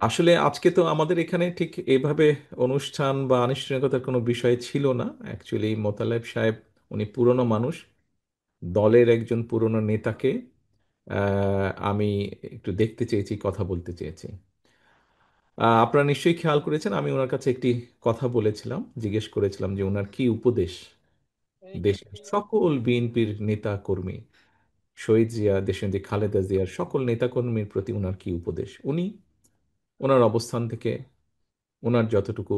আসলে আজকে তো আমাদের এখানে ঠিক এইভাবে অনুষ্ঠান বা আনুষ্ঠানিকতার কোনো বিষয় ছিল না। অ্যাকচুয়ালি মোতালেব সাহেব উনি পুরনো মানুষ, দলের একজন পুরনো নেতাকে আমি একটু দেখতে চেয়েছি, কথা বলতে চেয়েছি। আপনারা নিশ্চয়ই খেয়াল করেছেন, আমি ওনার কাছে একটি কথা বলেছিলাম, জিজ্ঞেস করেছিলাম যে ওনার কি উপদেশ দেশের সকল বিএনপির নেতা কর্মী, শহীদ জিয়া, দেশনেত্রী খালেদা জিয়ার সকল নেতাকর্মীর প্রতি ওনার কি উপদেশ। উনি ওনার অবস্থান থেকে ওনার যতটুকু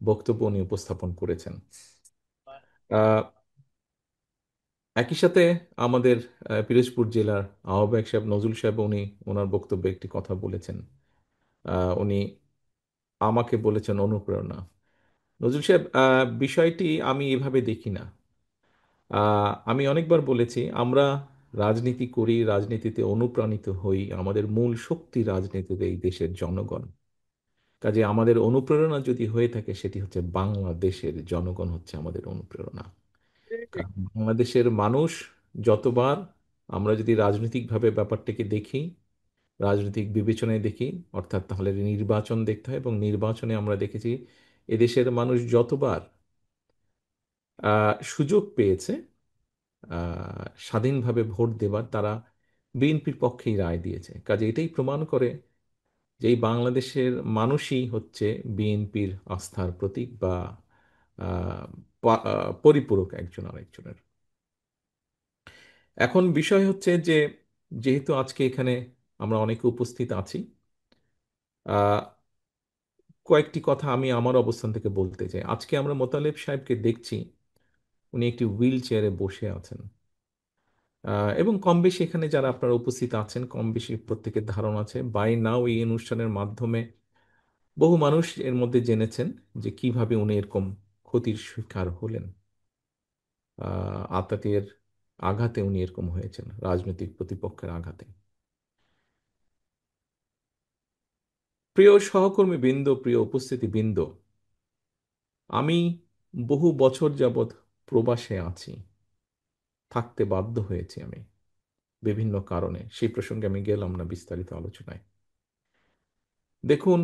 বক্তব্য উনি উপস্থাপন করেছেন। আহ, একই সাথে আমাদের পিরোজপুর জেলার আহ্বায়ক সাহেব নজরুল সাহেব উনি ওনার বক্তব্যে একটি কথা বলেছেন। উনি আমাকে বলেছেন অনুপ্রেরণা। নজরুল সাহেব, বিষয়টি আমি এভাবে দেখি না। আমি অনেকবার বলেছি, আমরা রাজনীতি করি, রাজনীতিতে অনুপ্রাণিত হই, আমাদের মূল শক্তি রাজনীতিতে এই দেশের জনগণ। কাজে আমাদের অনুপ্রেরণা যদি হয়ে থাকে সেটি হচ্ছে বাংলাদেশের জনগণ হচ্ছে আমাদের অনুপ্রেরণা। কারণ বাংলাদেশের মানুষ যতবার, আমরা যদি রাজনৈতিকভাবে ব্যাপারটাকে দেখি, রাজনৈতিক বিবেচনায় দেখি, অর্থাৎ তাহলে নির্বাচন দেখতে হয়, এবং নির্বাচনে আমরা দেখেছি এদেশের মানুষ যতবার সুযোগ পেয়েছে স্বাধীনভাবে ভোট দেবার, তারা বিএনপির পক্ষেই রায় দিয়েছে। কাজে এটাই প্রমাণ করে যে এই বাংলাদেশের মানুষই হচ্ছে বিএনপির আস্থার প্রতীক বা আহ, পরিপূরক একজন আরেকজনের। এখন বিষয় হচ্ছে যে, যেহেতু আজকে এখানে আমরা অনেকে উপস্থিত আছি, আহ, কয়েকটি কথা আমি আমার অবস্থান থেকে বলতে চাই। আজকে আমরা মোতালেব সাহেবকে দেখছি, উনি একটি হুইল চেয়ারে বসে আছেন। এবং কম বেশি এখানে যারা আপনারা উপস্থিত আছেন, কম বেশি প্রত্যেকের ধারণা আছে, বাই নাও এই অনুষ্ঠানের মাধ্যমে বহু মানুষ এর মধ্যে জেনেছেন যে কিভাবে উনি এরকম ক্ষতির শিকার হলেন। আতাতের আঘাতে উনি এরকম হয়েছেন, রাজনৈতিক প্রতিপক্ষের আঘাতে। প্রিয় সহকর্মী বৃন্দ, প্রিয় উপস্থিতি বৃন্দ, আমি বহু বছর যাবৎ প্রবাসে আছি, থাকতে বাধ্য হয়েছি আমি বিভিন্ন কারণে। সেই প্রসঙ্গে আমি গেলাম না বিস্তারিত আলোচনায়। দেখুন,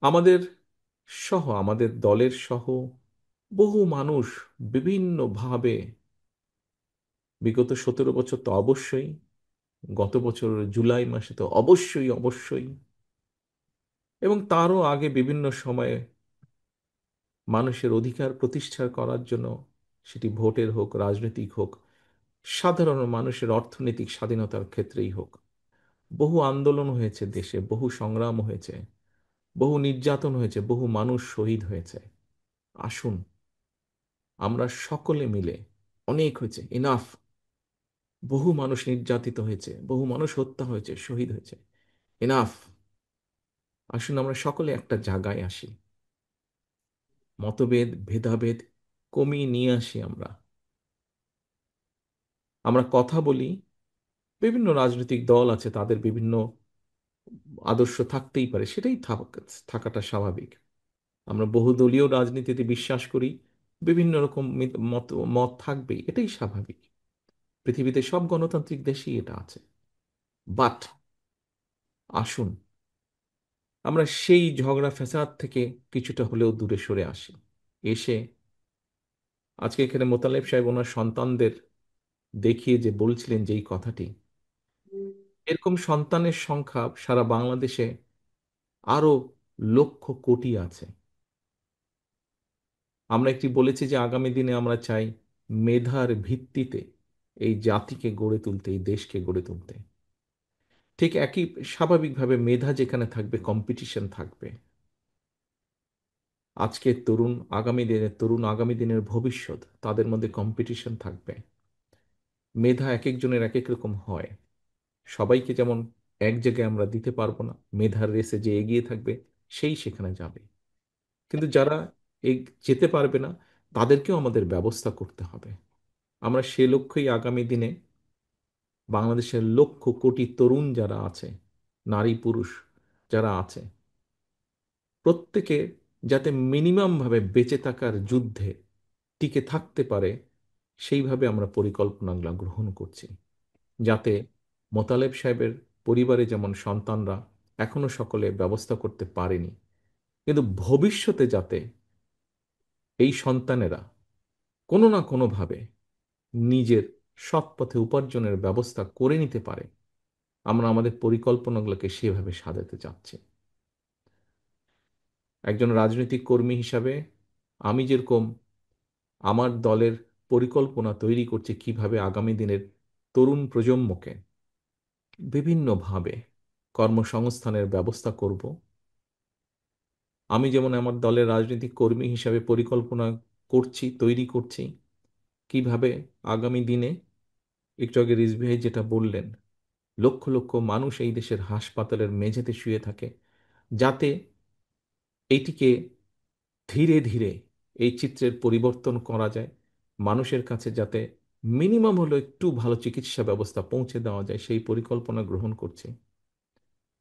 আমাদের সহ, আমাদের দলের সহ বহু মানুষ বিভিন্নভাবে, বিগত 17 বছর তো অবশ্যই, গত বছর জুলাই মাসে তো অবশ্যই অবশ্যই, এবং তারও আগে বিভিন্ন সময়ে মানুষের অধিকার প্রতিষ্ঠা করার জন্য, সেটি ভোটের হোক, রাজনৈতিক হোক, সাধারণ মানুষের অর্থনৈতিক স্বাধীনতার ক্ষেত্রেই হোক, বহু আন্দোলন হয়েছে দেশে, বহু সংগ্রাম হয়েছে, বহু নির্যাতন হয়েছে, বহু মানুষ শহীদ হয়েছে। আসুন আমরা সকলে মিলে, অনেক হয়েছে, ইনাফ, বহু মানুষ নির্যাতিত হয়েছে, বহু মানুষ হত্যা হয়েছে, শহীদ হয়েছে, ইনাফ। আসুন আমরা সকলে একটা জায়গায় আসি, মতভেদ ভেদাভেদ কমিয়ে নিয়ে আসি। আমরা আমরা কথা বলি। বিভিন্ন রাজনৈতিক দল আছে, তাদের বিভিন্ন আদর্শ থাকতেই পারে, সেটাই থাকাটা স্বাভাবিক। আমরা বহুদলীয় রাজনীতিতে বিশ্বাস করি, বিভিন্ন রকম মত মত থাকবেই, এটাই স্বাভাবিক। পৃথিবীতে সব গণতান্ত্রিক দেশেই এটা আছে। বাট আসুন আমরা সেই ঝগড়া ফ্যাসাদ থেকে কিছুটা হলেও দূরে সরে আসি। এসে আজকে এখানে মোতালেব সাহেব ওনার সন্তানদের দেখিয়ে যে বলছিলেন যেই কথাটি, এরকম সন্তানের সংখ্যা সারা বাংলাদেশে আরো লক্ষ কোটি আছে। আমরা একটি বলেছি যে আগামী দিনে আমরা চাই মেধার ভিত্তিতে এই জাতিকে গড়ে তুলতে, এই দেশকে গড়ে তুলতে। ঠিক একই স্বাভাবিকভাবে মেধা যেখানে থাকবে, কম্পিটিশন থাকবে। আজকের তরুণ, আগামী দিনের তরুণ, আগামী দিনের ভবিষ্যৎ, তাদের মধ্যে কম্পিটিশন থাকবে। মেধা এক একজনের এক এক রকম হয়। সবাইকে যেমন এক জায়গায় আমরা দিতে পারবো না, মেধার রেসে যে এগিয়ে থাকবে সেই সেখানে যাবে। কিন্তু যারা যেতে পারবে না, তাদেরকেও আমাদের ব্যবস্থা করতে হবে। আমরা সে লক্ষ্যেই আগামী দিনে বাংলাদেশের লক্ষ কোটি তরুণ যারা আছে, নারী পুরুষ যারা আছে, প্রত্যেকে যাতে মিনিমাম ভাবে বেঁচে থাকার যুদ্ধে টিকে থাকতে পারে, সেইভাবে আমরা পরিকল্পনাগুলো গ্রহণ করছি। যাতে মোতালেব সাহেবের পরিবারে যেমন সন্তানরা এখনো সকলে ব্যবস্থা করতে পারেনি। কিন্তু ভবিষ্যতে যাতে এই সন্তানেরা কোনো না কোনোভাবে নিজের সৎ পথে উপার্জনের ব্যবস্থা করে নিতে পারে, আমরা আমাদের পরিকল্পনাগুলোকে সেভাবে সাজাতে চাচ্ছি। একজন রাজনৈতিক কর্মী হিসাবে আমি যেরকম আমার দলের পরিকল্পনা তৈরি করছি কিভাবে আগামী দিনের তরুণ প্রজন্মকে বিভিন্নভাবে কর্মসংস্থানের ব্যবস্থা করব, আমি যেমন আমার দলের রাজনৈতিক কর্মী হিসাবে পরিকল্পনা করছি, তৈরি করছি কিভাবে আগামী দিনে, একটু আগে রিজভী ভাই যেটা বললেন, লক্ষ লক্ষ মানুষ এই দেশের হাসপাতালের মেঝেতে শুয়ে থাকে, যাতে এটিকে ধীরে ধীরে এই চিত্রের পরিবর্তন করা যায়, মানুষের কাছে যাতে মিনিমাম হলো একটু ভালো চিকিৎসা ব্যবস্থা পৌঁছে দেওয়া যায়, সেই পরিকল্পনা গ্রহণ করছে।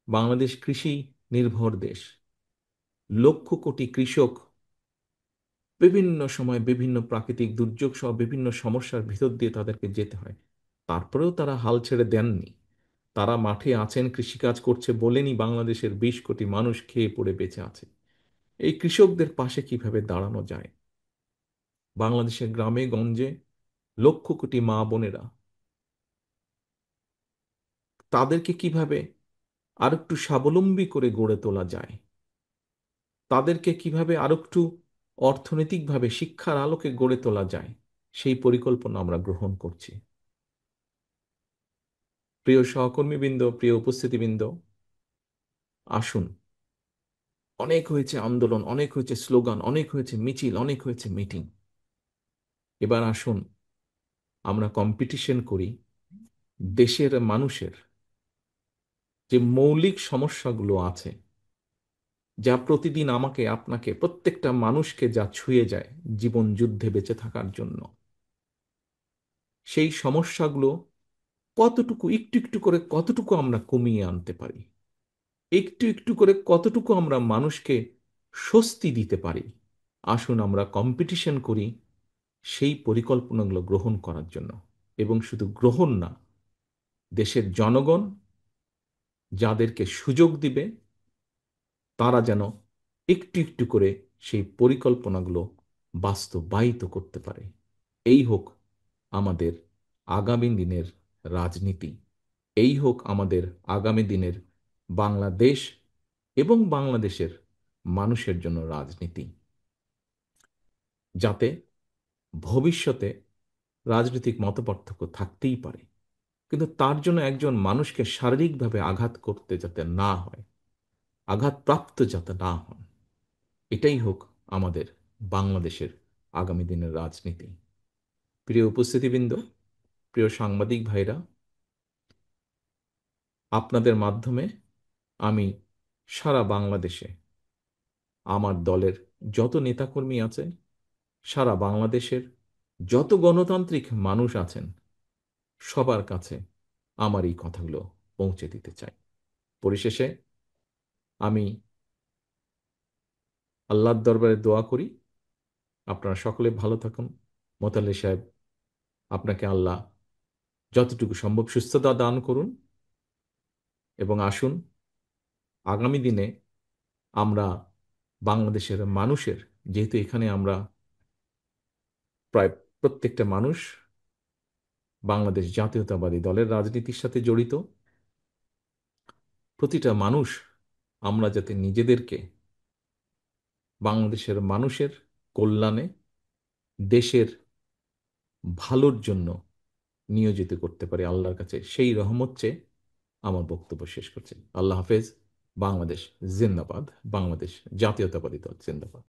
বাংলাদেশ কৃষি নির্ভর দেশ, লক্ষ কোটি কৃষক বিভিন্ন সময় বিভিন্ন প্রাকৃতিক দুর্যোগ সহ বিভিন্ন সমস্যার ভিতর দিয়ে তাদেরকে যেতে হয়, তারপরেও তারা হাল ছেড়ে দেননি। তারা মাঠে আছেন, কৃষিকাজ করছে বলেনি বাংলাদেশের 20 কোটি মানুষ খেয়ে পড়ে বেঁচে আছে। এই কৃষকদের পাশে কিভাবে দাঁড়ানো যায়, বাংলাদেশের গ্রামে গঞ্জে লক্ষ কোটি মা বোনেরা, তাদেরকে কিভাবে আরেকটু স্বাবলম্বী করে গড়ে তোলা যায়, তাদেরকে কিভাবে আরেকটু অর্থনৈতিকভাবে শিক্ষার আলোকে গড়ে তোলা যায়, সেই পরিকল্পনা আমরা গ্রহণ করছি। প্রিয় সহকর্মীবৃন্দ, প্রিয় উপস্থিতিবৃন্দ, আসুন, অনেক হয়েছে আন্দোলন, অনেক হয়েছে স্লোগান, অনেক হয়েছে মিছিল, অনেক হয়েছে মিটিং। এবার আসুন আমরা কম্পিটিশন করি দেশের মানুষের যে মৌলিক সমস্যাগুলো আছে, যা প্রতিদিন আমাকে আপনাকে প্রত্যেকটা মানুষকে যা ছুঁয়ে যায় জীবন যুদ্ধে বেঁচে থাকার জন্য, সেই সমস্যাগুলো কতটুকু একটু একটু করে কতটুকু আমরা কমিয়ে আনতে পারি, একটু একটু করে কতটুকু আমরা মানুষকে স্বস্তি দিতে পারি। আসুন আমরা কম্পিটিশন করি সেই পরিকল্পনাগুলো গ্রহণ করার জন্য। এবং শুধু গ্রহণ না, দেশের জনগণ যাদেরকে সুযোগ দিবে তারা যেন একটু একটু করে সেই পরিকল্পনাগুলো বাস্তবায়িত করতে পারে। এই হোক আমাদের আগামী দিনের রাজনীতি, এই হোক আমাদের আগামী দিনের বাংলাদেশ এবং বাংলাদেশের মানুষের জন্য রাজনীতি, যাতে ভবিষ্যতে রাজনৈতিক মতপার্থক্য থাকতেই পারে, কিন্তু তার জন্য একজন মানুষকে শারীরিকভাবে আঘাত করতে যাতে না হয়, আঘাতপ্রাপ্ত যাতে না হন। এটাই হোক আমাদের বাংলাদেশের আগামী দিনের রাজনীতি। প্রিয় উপস্থিতিবৃন্দ, প্রিয় সাংবাদিক ভাইরা, আপনাদের মাধ্যমে আমি সারা বাংলাদেশে আমার দলের যত নেতাকর্মী আছে, সারা বাংলাদেশের যত গণতান্ত্রিক মানুষ আছেন, সবার কাছে আমার এই কথাগুলো পৌঁছে দিতে চাই। পরিশেষে আমি আল্লাহর দরবারে দোয়া করি আপনারা সকলে ভালো থাকুন। মোতালে সাহেব, আপনাকে আল্লাহ যতটুকু সম্ভব সুস্থতা দান করুন, এবং আসুন আগামী দিনে আমরা বাংলাদেশের মানুষের, যেহেতু এখানে আমরা প্রায় প্রত্যেকটা মানুষ বাংলাদেশ জাতীয়তাবাদী দলের রাজনীতির সাথে জড়িত, প্রতিটা মানুষ আমরা যাতে নিজেদেরকে বাংলাদেশের মানুষের কল্যাণে, দেশের ভালোর জন্য নিয়োজিত করতে পারি, আল্লাহর কাছে সেই রহমত চেয়ে আমার বক্তব্য শেষ করছি। আল্লাহ হাফেজ। বাংলাদেশ জিন্দাবাদ। বাংলাদেশ জাতীয়তাবাদী দল জিন্দাবাদ।